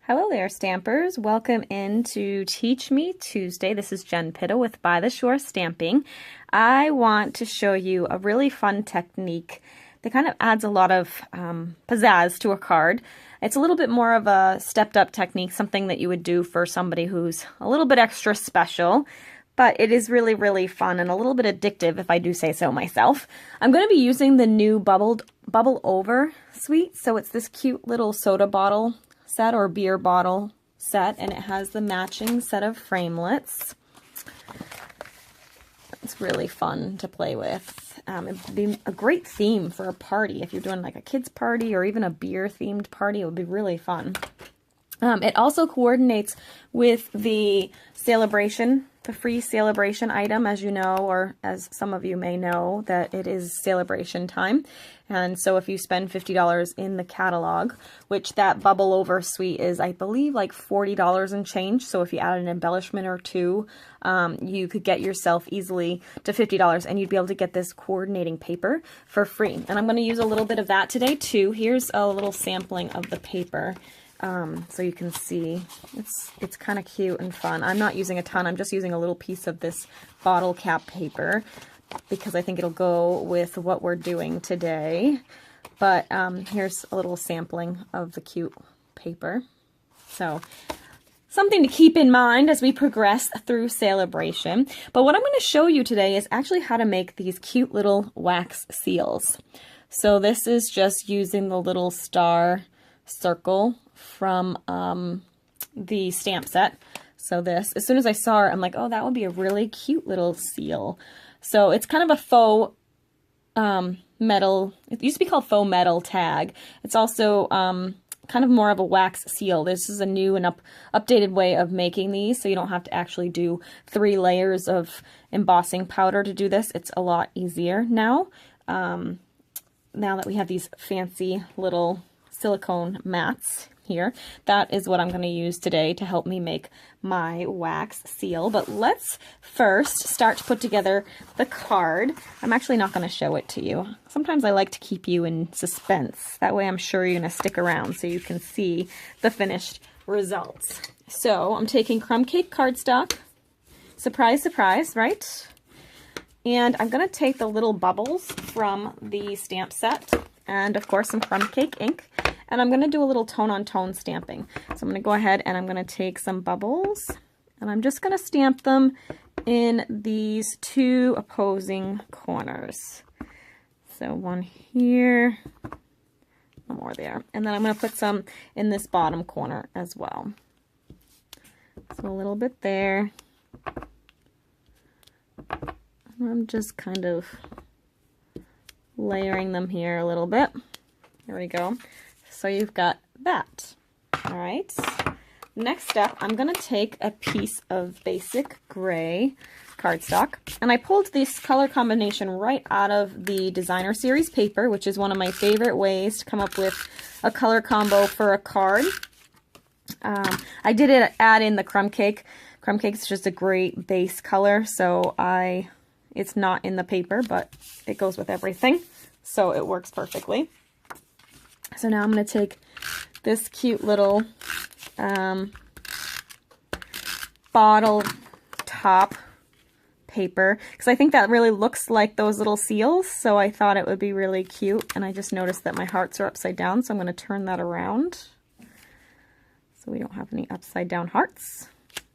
Hello there, Stampers. Welcome into Teach Me Tuesday. This is Jen Pitta with By the Shore Stamping. I want to show you a really fun technique that kind of adds a lot of pizzazz to a card. It's a little bit more of a stepped up technique, something that you would do for somebody who's a little bit extra special, but it is really, really fun and a little bit addictive if I do say so myself. I'm going to be using the new Bubble Over suite. So it's this cute little soda bottle set or beer bottle set, and it has the matching set of framelits. It's really fun to play with. It'd be a great theme for a party. If you're doing like a kids party or even a beer themed party, it would be really fun. It also coordinates with the Celebration, the free Celebration item, as you know, or as some of you may know, that it is Celebration time. And so if you spend $50 in the catalog, which that Bubble Over suite is, I believe, like $40 and change. So if you add an embellishment or two, you could get yourself easily to $50 and you'd be able to get this coordinating paper for free. And I'm going to use a little bit of that today too. Here's a little sampling of the paper. So you can see it's kind of cute and fun. I'm not using a ton. I'm just using a little piece of this bottle cap paper because I think it'll go with what we're doing today. But here's a little sampling of the cute paper. So something to keep in mind as we progress through Celebration. But what I'm going to show you today is actually how to make these cute little wax seals. So this is just using the little star circle from the stamp set. So this, as soon as I saw it, I'm like, oh, that would be a really cute little seal. So it's kind of a faux metal, it used to be called faux metal tag. It's also kind of more of a wax seal. This is a new and updated way of making these, so you don't have to actually do 3 layers of embossing powder to do this. It's a lot easier now, now that we have these fancy little silicone mats here. That is what I'm going to use today to help me make my wax seal. But let's first start to put together the card. I'm actually not going to show it to you. Sometimes I like to keep you in suspense. That way I'm sure you're going to stick around so you can see the finished results. So I'm taking crumb cake cardstock. Surprise, surprise, right? And I'm going to take the little bubbles from the stamp set and of course some crumb cake ink. And I'm going to do a little tone-on-tone stamping. So I'm going to go ahead and I'm going to take some bubbles and I'm just going to stamp them in these 2 opposing corners. So one here, one more there. And then I'm going to put some in this bottom corner as well. So a little bit there. I'm just kind of layering them here a little bit. There we go. So you've got that. All right. Next step, I'm going to take a piece of basic gray cardstock, and I pulled this color combination right out of the Designer Series paper, which is one of my favorite ways to come up with a color combo for a card. I did add in the crumb cake. Crumb cake is just a great base color, so it's not in the paper, but it goes with everything, so it works perfectly. So now I'm going to take this cute little bottle top paper, because I think that really looks like those little seals, so I thought it would be really cute, and I just noticed that my hearts are upside down, so I'm going to turn that around so we don't have any upside down hearts.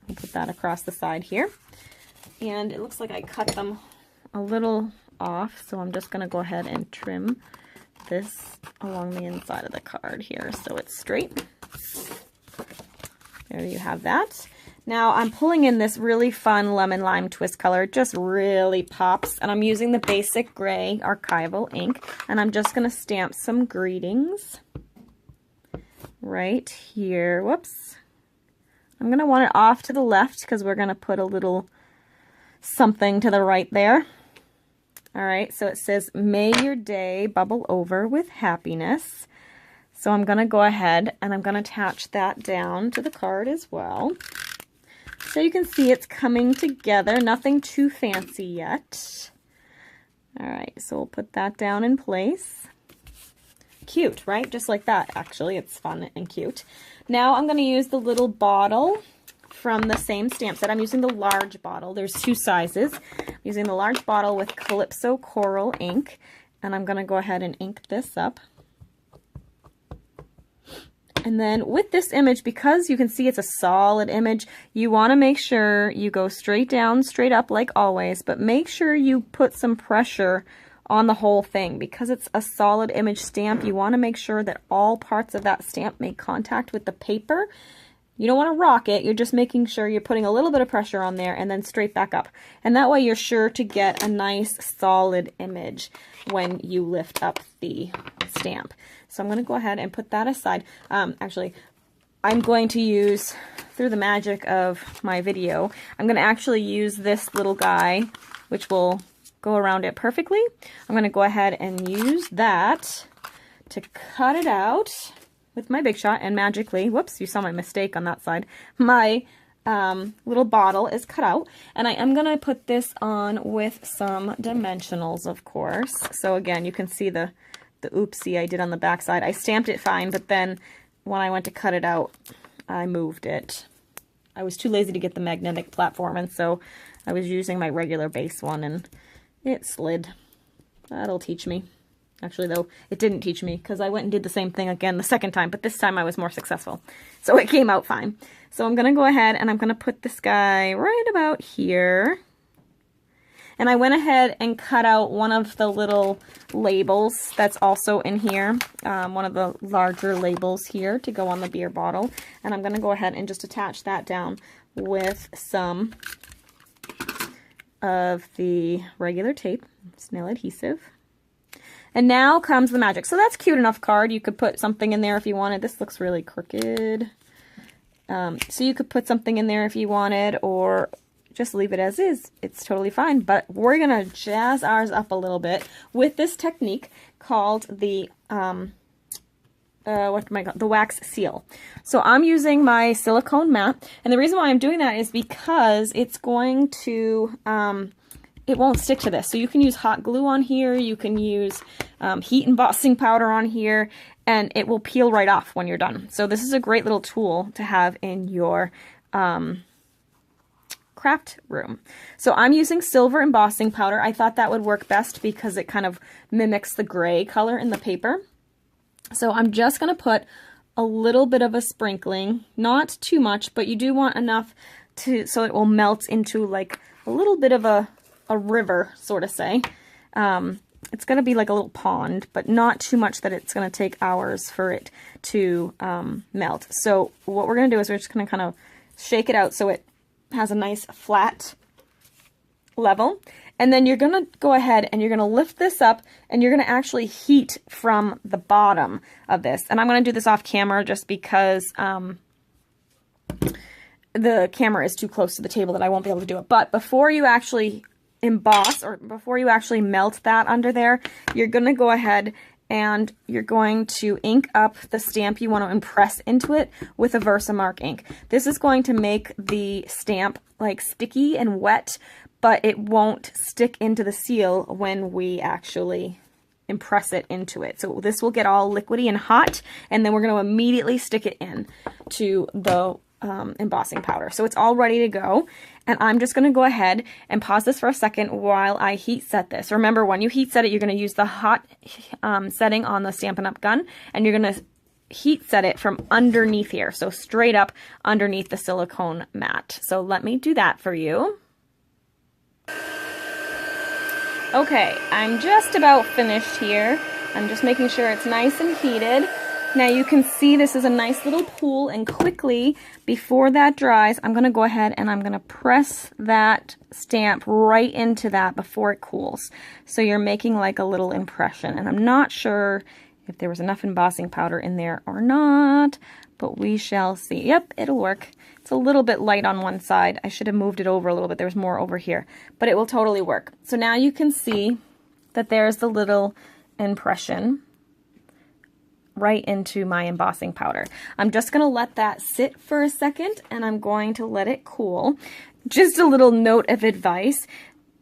I'll put that across the side here, and it looks like I cut them a little off, so I'm just going to go ahead and trim this along the inside of the card here so it's straight. There you have that. Now I'm pulling in this really fun lemon lime twist color. It just really pops, and I'm using the basic gray archival ink, and I'm just going to stamp some greetings right here. Whoops. I'm going to want it off to the left because we're going to put a little something to the right there. All right, so it says, may your day bubble over with happiness. So I'm going to go ahead and I'm going to attach that down to the card as well. So you can see it's coming together, nothing too fancy yet. All right, so we'll put that down in place. Cute, right? Just like that, actually. It's fun and cute. Now I'm going to use the little bottle from the same stamp set. I'm using the large bottle. There's 2 sizes. I'm using the large bottle with Calypso Coral ink, and I'm going to go ahead and ink this up. And then with this image, because you can see it's a solid image, you want to make sure you go straight down, straight up like always, but make sure you put some pressure on the whole thing. Because it's a solid image stamp, you want to make sure that all parts of that stamp make contact with the paper. You don't want to rock it, you're just making sure you're putting a little bit of pressure on there and then straight back up. And that way you're sure to get a nice solid image when you lift up the stamp. So I'm going to go ahead and put that aside. Actually, I'm going to use, through the magic of my video, I'm going to actually use this little guy, which will go around it perfectly. I'm going to go ahead and use that to cut it out with my Big Shot, and magically, whoops, you saw my mistake on that side, my little bottle is cut out, and I am going to put this on with some dimensionals, of course. So again, you can see the oopsie I did on the back side. I stamped it fine, but then when I went to cut it out, I moved it. I was too lazy to get the magnetic platform, and so I was using my regular base one, and it slid. That'll teach me. Actually, though, it didn't teach me, because I went and did the same thing again the second time, but this time I was more successful. So it came out fine. So I'm going to go ahead and I'm going to put this guy right about here. And I went ahead and cut out one of the little labels that's also in here, one of the larger labels here to go on the beer bottle. And I'm going to go ahead and just attach that down with some of the regular tape, snail adhesive. And now comes the magic. So that's cute enough card. You could put something in there if you wanted. This looks really crooked. So you could put something in there if you wanted, or just leave it as is. It's totally fine. But we're going to jazz ours up a little bit with this technique called the the wax seal. So I'm using my silicone mat, and the reason why I'm doing that is because it's going to it won't stick to this. So you can use hot glue on here, you can use heat embossing powder on here, and it will peel right off when you're done. So this is a great little tool to have in your craft room. So I'm using silver embossing powder. I thought that would work best because it kind of mimics the gray color in the paper. So I'm just going to put a little bit of a sprinkling, not too much, but you do want enough so it will melt into like a little bit of a river, sort of say. It's going to be like a little pond, but not too much that it's going to take hours for it to melt. So what we're going to do is we're just going to kind of shake it out so it has a nice flat level. And then you're going to go ahead and you're going to lift this up, and you're going to actually heat from the bottom of this. And I'm going to do this off camera just because the camera is too close to the table that I won't be able to do it. But before you actually emboss, or before you actually melt that under there, you're going to go ahead and you're going to ink up the stamp you want to impress into it with a Versamark ink. This is going to make the stamp like sticky and wet, but it won't stick into the seal when we actually impress it into it. So this will get all liquidy and hot, and then we're going to immediately stick it in to the embossing powder. So it's all ready to go, and I'm just going to go ahead and pause this for a second while I heat set this. Remember, when you heat set it, you're going to use the hot setting on the Stampin' Up gun, and you're going to heat set it from underneath here, so straight up underneath the silicone mat. So let me do that for you. Okay, I'm just about finished here. I'm just making sure it's nice and heated. Now you can see this is a nice little pool, and quickly before that dries, I'm going to go ahead and I'm going to press that stamp right into that before it cools. So you're making like a little impression, and I'm not sure if there was enough embossing powder in there or not, but we shall see. Yep, it'll work. It's a little bit light on one side. I should have moved it over a little bit. There's more over here, but it will totally work. So now you can see that there's the little impression right into my embossing powder. I'm just going to let that sit for a second, and I'm going to let it cool. Just a little note of advice.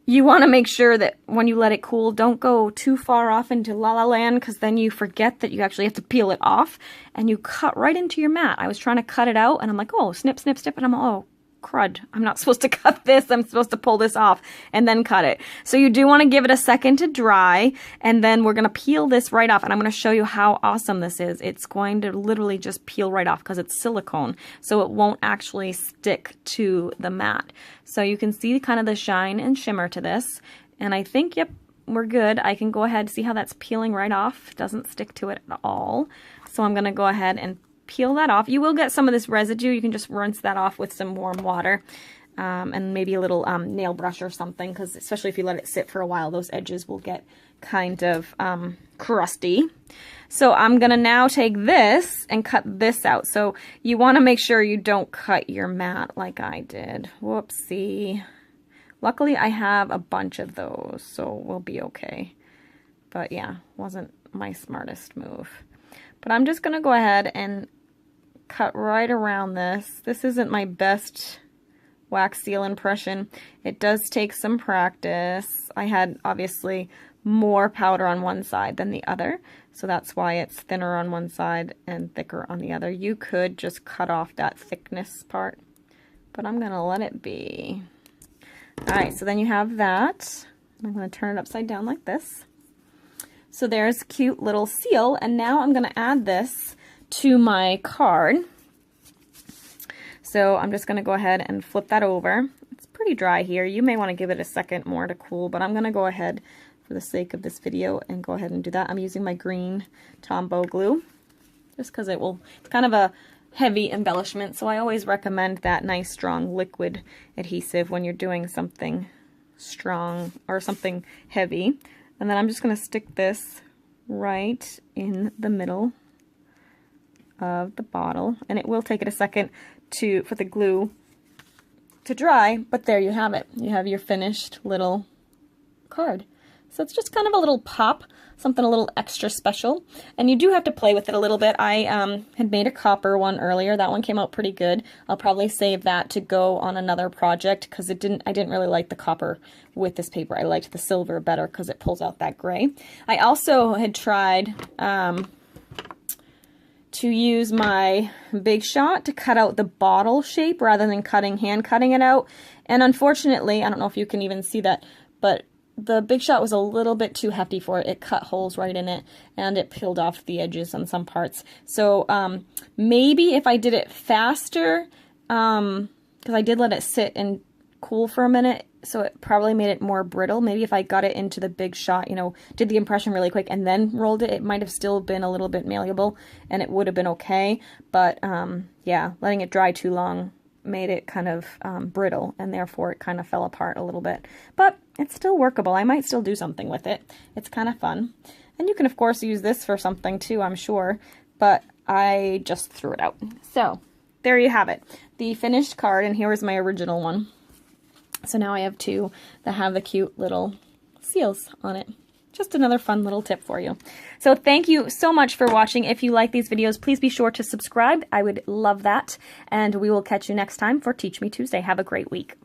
you want to make sure that when you let it cool, don't go too far off into La La Land, because then you forget that you actually have to peel it off and you cut right into your mat. I was trying to cut it out and I'm like, oh, snip, snip, snip. And I'm, oh, crud. I'm not supposed to cut this. I'm supposed to pull this off and then cut it. So you do want to give it a second to dry, and then we're going to peel this right off. And I'm going to show you how awesome this is. It's going to literally just peel right off because it's silicone. So it won't actually stick to the mat. So you can see kind of the shine and shimmer to this. And I think, yep, we're good. I can go ahead, see how that's peeling right off. Doesn't stick to it at all. So I'm going to go ahead and peel that off. You will get some of this residue. You can just rinse that off with some warm water and maybe a little nail brush or something, because especially if you let it sit for a while, those edges will get kind of crusty. So I'm going to now take this and cut this out. So you want to make sure you don't cut your mat like I did. Whoopsie. Luckily, I have a bunch of those, so we'll be okay. But yeah, wasn't my smartest move. But I'm just going to go ahead and cut right around this. This isn't my best wax seal impression. It does take some practice. I had obviously more powder on one side than the other, so that's why it's thinner on one side and thicker on the other. You could just cut off that thickness part, but I'm going to let it be. Alright, so then you have that. I'm going to turn it upside down like this. So there's a cute little seal, and now I'm going to add this to my card. So I'm just going to go ahead and flip that over. It's pretty dry here. You may want to give it a second more to cool, but I'm going to go ahead for the sake of this video and go ahead and do that. I'm using my green Tombow glue just because it's kind of a heavy embellishment, so I always recommend that nice strong liquid adhesive when you're doing something strong or something heavy. And then I'm just going to stick this right in the middle of the bottle, and it will take it a second for the glue to dry, but there you have it. You have your finished little card. So it's just kind of a little pop, something a little extra special, and you do have to play with it a little bit. I had made a copper one earlier. That one came out pretty good. I'll probably save that to go on another project because I didn't really like the copper with this paper. I liked the silver better because it pulls out that gray. I also had tried to use my Big Shot to cut out the bottle shape rather than hand cutting it out. And unfortunately, I don't know if you can even see that, but the Big Shot was a little bit too hefty for it. It cut holes right in it, and it peeled off the edges on some parts. So maybe if I did it faster, because I did let it sit and cool for a minute, so it probably made it more brittle. Maybe if I got it into the Big Shot, did the impression really quick and then rolled it, it might have still been a little bit malleable and it would have been okay. But yeah, letting it dry too long made it kind of brittle, and therefore it kind of fell apart a little bit. But it's still workable. I might still do something with it. It's kind of fun. And you can, of course, use this for something too, I'm sure. But I just threw it out. So there you have it. The finished card, and here is my original one. So now I have two that have the cute little seals on it. Just another fun little tip for you. So thank you so much for watching. If you like these videos, please be sure to subscribe. I would love that. And we will catch you next time for Teach Me Tuesday. Have a great week.